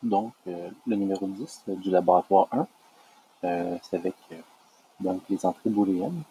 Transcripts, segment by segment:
Donc, le numéro 10 du laboratoire 1, c'est avec donc les entrées booléennes.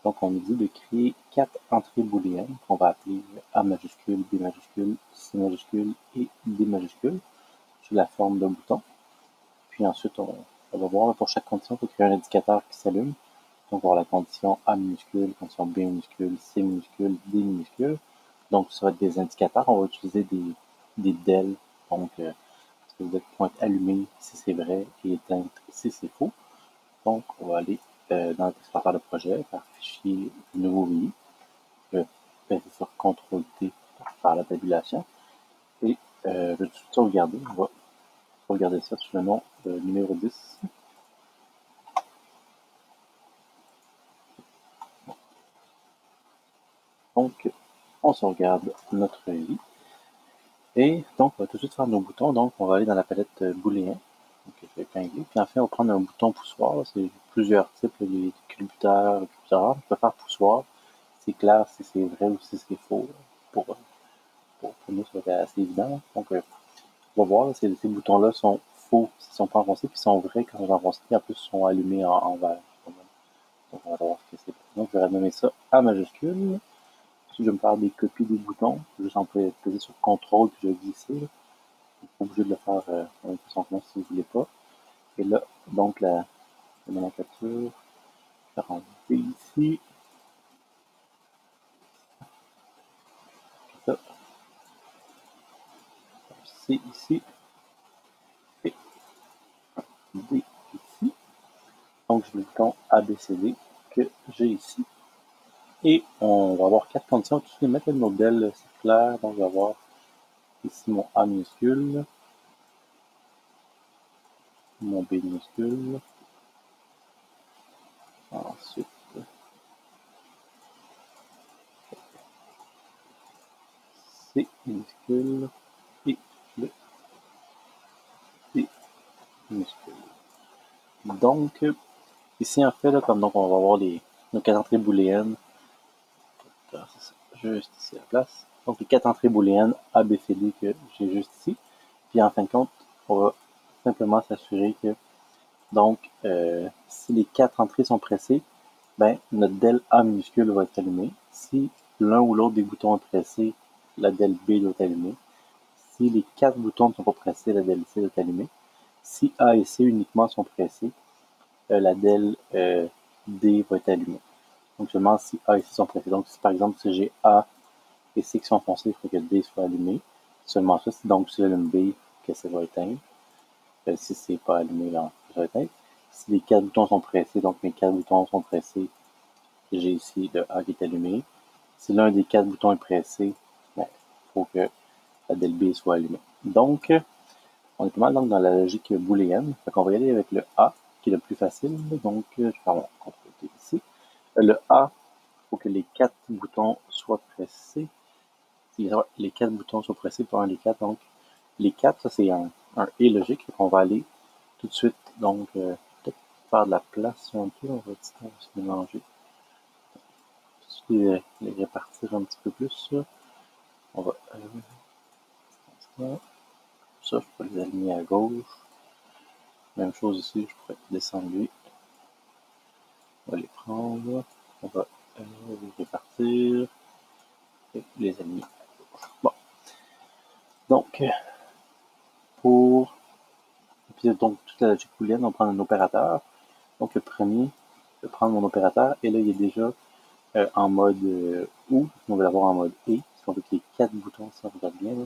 Donc, on nous dit de créer 4 entrées booléennes qu'on va appeler A majuscule, B majuscule, C majuscule et D majuscule sous la forme d'un bouton. Puis ensuite, on va voir pour chaque condition, il faut créer un indicateur qui s'allume. Donc, on va avoir la condition A minuscule, condition B minuscule, C minuscule, D minuscule. Donc, ça va être des indicateurs. On va utiliser des DEL. Donc, ça veut dire qu'ils vont être allumés si c'est vrai et éteints si c'est faux. Donc, on va aller dans l'explorateur de projet, faire fichier nouveau VI. Je vais passer sur CTRL-T pour faire la tabulation. Et je vais tout de suite sauvegarder. On va sauvegarder ça sous le nom de numéro 10. Donc, on sauvegarde notre vie. Et donc, on va tout de suite faire nos boutons. Donc, on va aller dans la palette booléen. Donc, je vais épingler. Puis enfin, on va prendre un bouton poussoir. C'est plusieurs types. Il y a des culbuteurs, etc. On peut faire poussoir. C'est clair si c'est vrai ou si c'est faux. Pour nous, ça va être assez évident. Donc, on va voir. Ces boutons-là sont faux s'ils ne sont pas enfoncés. Puis ils sont vrais quand ils sont enfoncés. En plus, ils sont allumés en vert. Donc, on va voir ce que c'est. Donc, je vais renommer ça A majuscule. Si je me parle des copies des boutons, je vais peser sur CTRL puis je vais glisser. Vous n'êtes pas obligé de le faire en façon si vous ne voulez pas. Et là, donc la nomenclature, je vais rentrer ici. Ça, C ici. Et D ici. Donc je mets le bouton ABCD que j'ai ici. Et on va avoir 4 conditions. Tout de suite, mettre le modèle circulaire. Donc je vais avoir ici mon A minuscule, mon B minuscule. Ensuite, C minuscule et le D minuscule. Donc, ici en fait, là, comme donc on va avoir nos 4 entrées booléennes. Juste ici à la place. Donc les 4 entrées booléennes A, B, C, D que j'ai juste ici. Puis en fin de compte, on va simplement s'assurer que donc si les 4 entrées sont pressées, ben, notre del A minuscule va être allumé. Si l'un ou l'autre des boutons est pressé, la del B doit être allumée. Si les 4 boutons ne sont pas pressés, la del C doit être allumée. Si A et C uniquement sont pressés, la del D va être allumée. Donc seulement si A et C sont pressés. Donc si par exemple si j'ai A et C qui sont foncés, il faut que D soit allumé. Seulement ça, donc si j'allume B, que ça va éteindre. Si c'est pas allumé, là, ça va éteindre. Si les 4 boutons sont pressés, donc mes 4 boutons sont pressés, j'ai ici le A qui est allumé. Si l'un des 4 boutons est pressé, il faut que la del B soit allumée. Donc, on est pas mal donc, dans la logique booléenne. Fait qu'on va y aller avec le A, qui est le plus facile. Donc, je vais faire mon CTRL ici. Le A, il faut que les 4 boutons soient pressés. Les 4 boutons soient pressés par un des 4. Donc, les 4, ça c'est un et logique. On va aller tout de suite, donc, peut-être faire de la place un peu. On va se mélanger. Les répartir un petit peu plus. On va. Ça, je peux les aligner à gauche. Même chose ici, je pourrais descendre lui. On va les prendre. On va les répartir et les aligner à gauche. Bon. Donc, pour. Puis, donc, toute la logique booléenne, on prend un opérateur. Donc, le premier, je vais prendre mon opérateur. Et là, il est déjà en mode OU. On va l'avoir en mode E. Parce qu'on veut que les 4 boutons, ça regarde bien, là.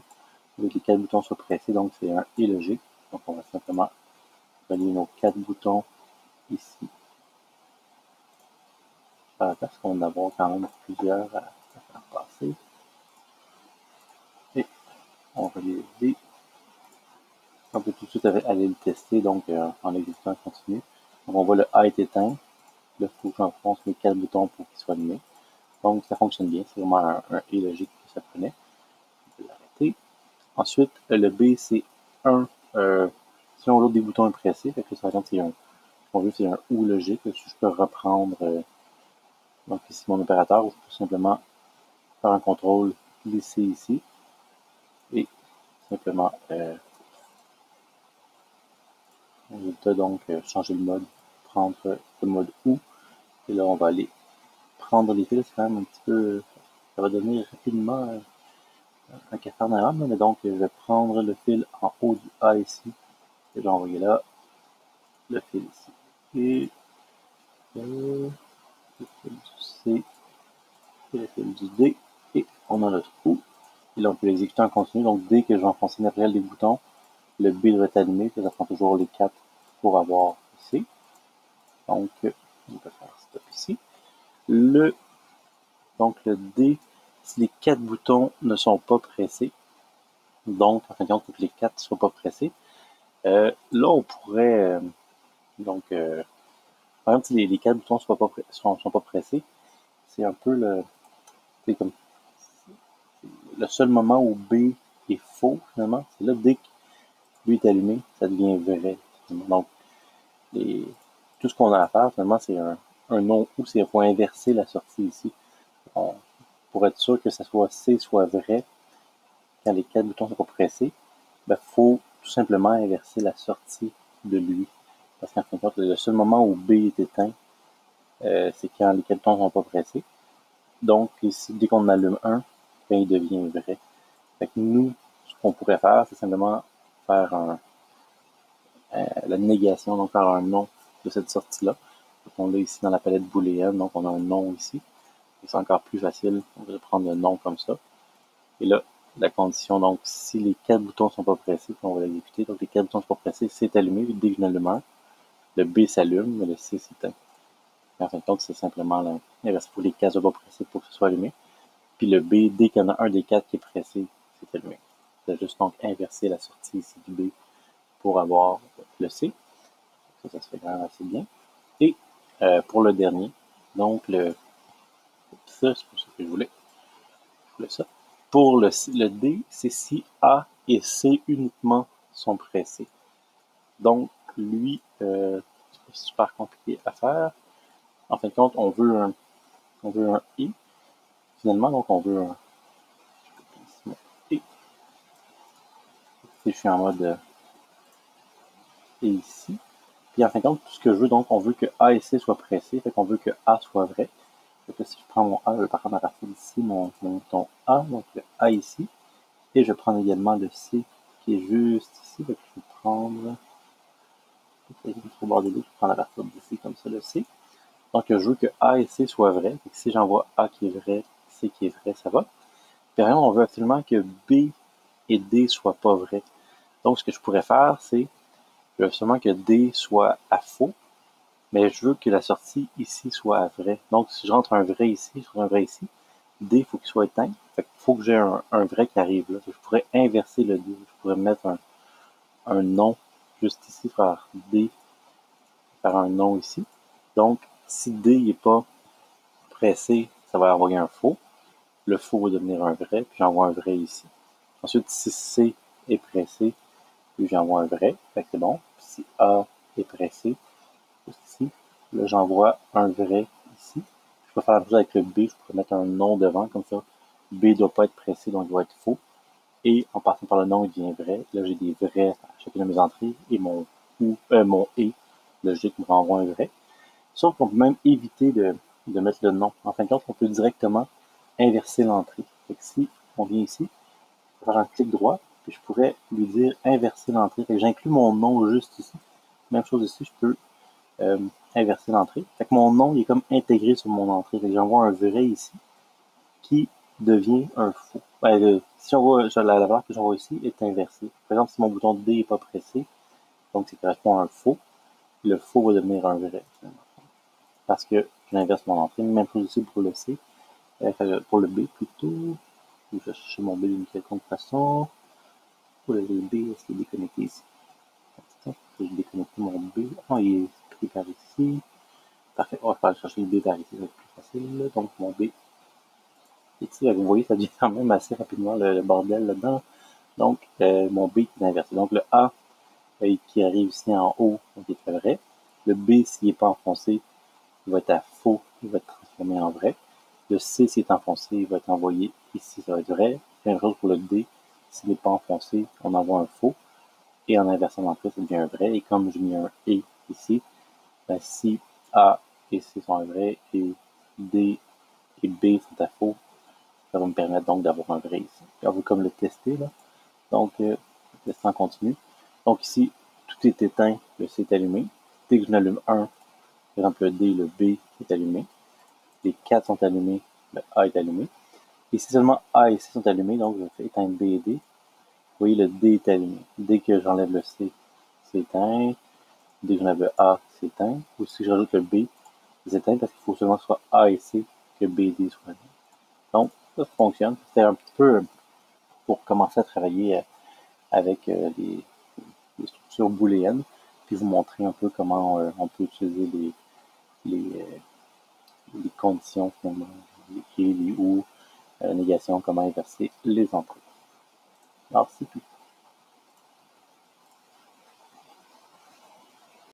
On veut que les 4 boutons soient pressés. Donc, c'est un E logique. Donc, on va simplement relier nos 4 boutons ici. Parce qu'on va en avoir quand même plusieurs à faire passer. Et on relie les D. On peut tout de suite aller le tester, donc en exécutant continu. Donc on voit le A est éteint. Là, il faut que j'enfonce mes 4 boutons pour qu'il soit allumé. Donc ça fonctionne bien, c'est vraiment un et logique que ça prenait. On peut l'arrêter. Ensuite, le B, c'est un. Si on l'autre des boutons est pressé, fait que ça exemple, c'est un. On veut, c'est un OU logique. Si je peux reprendre donc ici mon opérateur, ou je peux simplement faire un contrôle, glisser ici, et simplement là, donc, changer le mode, prendre le mode OU. Et là, on va aller prendre les fils, c'est quand même un petit peu, ça va donner rapidement un cafarnaum, mais donc, je vais prendre le fil en haut du A ici, et je vais envoyer là, le fil ici. Et le fil du C, et le fil du D, et on a notre OU. Et là, on peut l'exécuter en continu, donc dès que je vais enfoncer n'importe quel des boutons, le B doit être allumé, puis ça prend toujours les 4 pour avoir le C. Donc, on peut faire stop ici. Donc le D, si les 4 boutons ne sont pas pressés, donc en fin de compte, il faut que les 4 ne soient pas pressés, là on pourrait, donc, par exemple, si les 4 boutons sont pas pressés, c'est un peu c'est comme le seul moment où B est faux finalement, c'est là dès que B est allumé, ça devient vrai. Donc, tout ce qu'on a à faire finalement, c'est un non ou, c'est pour inverser la sortie ici. Pour être sûr que ça soit C soit vrai, quand les 4 boutons sont pas pressés, il faut tout simplement inverser la sortie de lui. Parce qu'en fin de compte, le seul moment où B est éteint, c'est quand les 4 boutons sont pas pressés. Donc, ici, dès qu'on allume un, il devient vrai. Fait que nous, ce qu'on pourrait faire, c'est simplement faire la négation, donc faire un non de cette sortie-là. On l'a ici dans la palette booléenne, donc on a un non ici. C'est encore plus facile, on va prendre le non comme ça. Et là, la condition, donc si les 4 boutons ne sont pas pressés, on va l'exécuter. Donc les 4 boutons ne sont pas pressés, c'est allumé. Dès que je n'allume un, le B s'allume, mais le C s'éteint. En fin de compte, c'est simplement l'inverse. Il faut que les 4 ne soient pas pressés pour que ce soit allumé. Puis le B, dès qu'il y en a un des 4 qui est pressé, c'est allumé. C'est juste donc inverser la sortie ici du B pour avoir le C. Ça se fait quand même assez bien. Et pour le dernier, donc ça, c'est pour ça que je voulais ça. Pour le D, c'est si A et C uniquement sont pressés. Donc, lui, c'est pas super compliqué à faire. En fin de compte, on veut un I, finalement, donc on veut un I. Si je suis en mode et ici. Puis en fin de compte, tout ce que je veux, donc on veut que A et C soient pressés, fait qu'on veut que A soit vrai. Fait que si je prends mon A, je vais prendre à partir d'ici mon bouton A, donc le A ici. Et je prends également le C qui est juste ici. Fait que je vais prendre trop bordé, je prends la partie d'ici comme ça le C. Donc je veux que A et C soient vrais. Fait que si j'envoie A qui est vrai, C qui est vrai, ça va. Puis rien, on veut absolument que B et D soient pas vrais. Donc ce que je pourrais faire, c'est je veux absolument que D soit à faux, mais je veux que la sortie ici soit à vrai. Donc si je rentre un vrai ici, je rentre un vrai ici, D, il faut qu'il soit éteint. Fait qu'il faut que j'ai un vrai qui arrive là. Je pourrais inverser le D. Je pourrais mettre un non juste ici, faire D, faire un non ici. Donc, si D n'est pas pressé, ça va envoyer un faux. Le faux va devenir un vrai, puis j'envoie un vrai ici. Ensuite, si C est pressé, puis j'envoie un vrai, fait que c'est bon. Si A est pressé, ici, là j'envoie un vrai ici. Je peux faire la même chose avec le B, je pourrais mettre un non devant, comme ça. B ne doit pas être pressé, donc il doit être faux. Et en passant par le non, il devient vrai. Là, j'ai des vrais à chacune de mes entrées, et mon et logique me renvoie un vrai. Sauf qu'on peut même éviter de mettre le nom. En fin de compte, on peut directement inverser l'entrée. Fait que si on vient ici, je vais faire un clic droit, puis je pourrais lui dire inverser l'entrée. Fait que j'inclus mon nom juste ici. Même chose ici, je peux inverser l'entrée. Fait que mon nom il est comme intégré sur mon entrée. Fait que j'envoie un vrai ici qui devient un faux. Si on voit la valeur que j'envoie ici est inversée. Par exemple, si mon bouton D n'est pas pressé, donc ça correspond à un faux, le faux va devenir un vrai. Parce que j'inverse mon entrée. Même chose ici pour le C. Pour le B plutôt. Je vais chercher mon B d'une quelconque façon. Pour le B, est-ce qu'il est déconnecté ici? Je vais déconnecter mon B. Ah, il est pris par ici. Parfait. On va aller chercher le B par ici, ça va être plus facile. Donc mon B. Ici, vous voyez, ça devient quand même assez rapidement le bordel là-dedans. Donc, mon B est inversé. Donc, le A qui arrive ici en haut, donc il est vrai. Le B, s'il n'est pas enfoncé, il va être à faux, il va être transformé en vrai. Le C, s'il est enfoncé, il va être envoyé ici, ça va être vrai. Même chose pour le D, s'il n'est pas enfoncé, on envoie un faux. et en inversant l'entrée, ça devient un vrai. Et comme j'ai mis un et ici, ben, si A et C sont un vrai et D et B sont à faux, ça va me permettre donc d'avoir un vrai ici. On veut comme le tester là. Donc, test en continu. Donc ici, tout est éteint, le C est allumé. Dès que je n'allume un, par exemple le D, le B est allumé. Les 4 sont allumés, le A est allumé. Et si seulement A et C sont allumés, donc je fais éteindre B et D. Vous voyez, le D est allumé. Dès que j'enlève le C, c'est éteint. Dès que j'enlève le A, c'est éteint. Ou si je rajoute le B, c'est éteint parce qu'il faut seulement que ce soit A et C que B et D soient allumés. Donc, ça fonctionne. C'est un petit peu pour commencer à travailler avec les structures booléennes, puis vous montrer un peu comment on peut utiliser les conditions, finalement, les et, les ou, négation, comment inverser les entrées. Alors, c'est tout.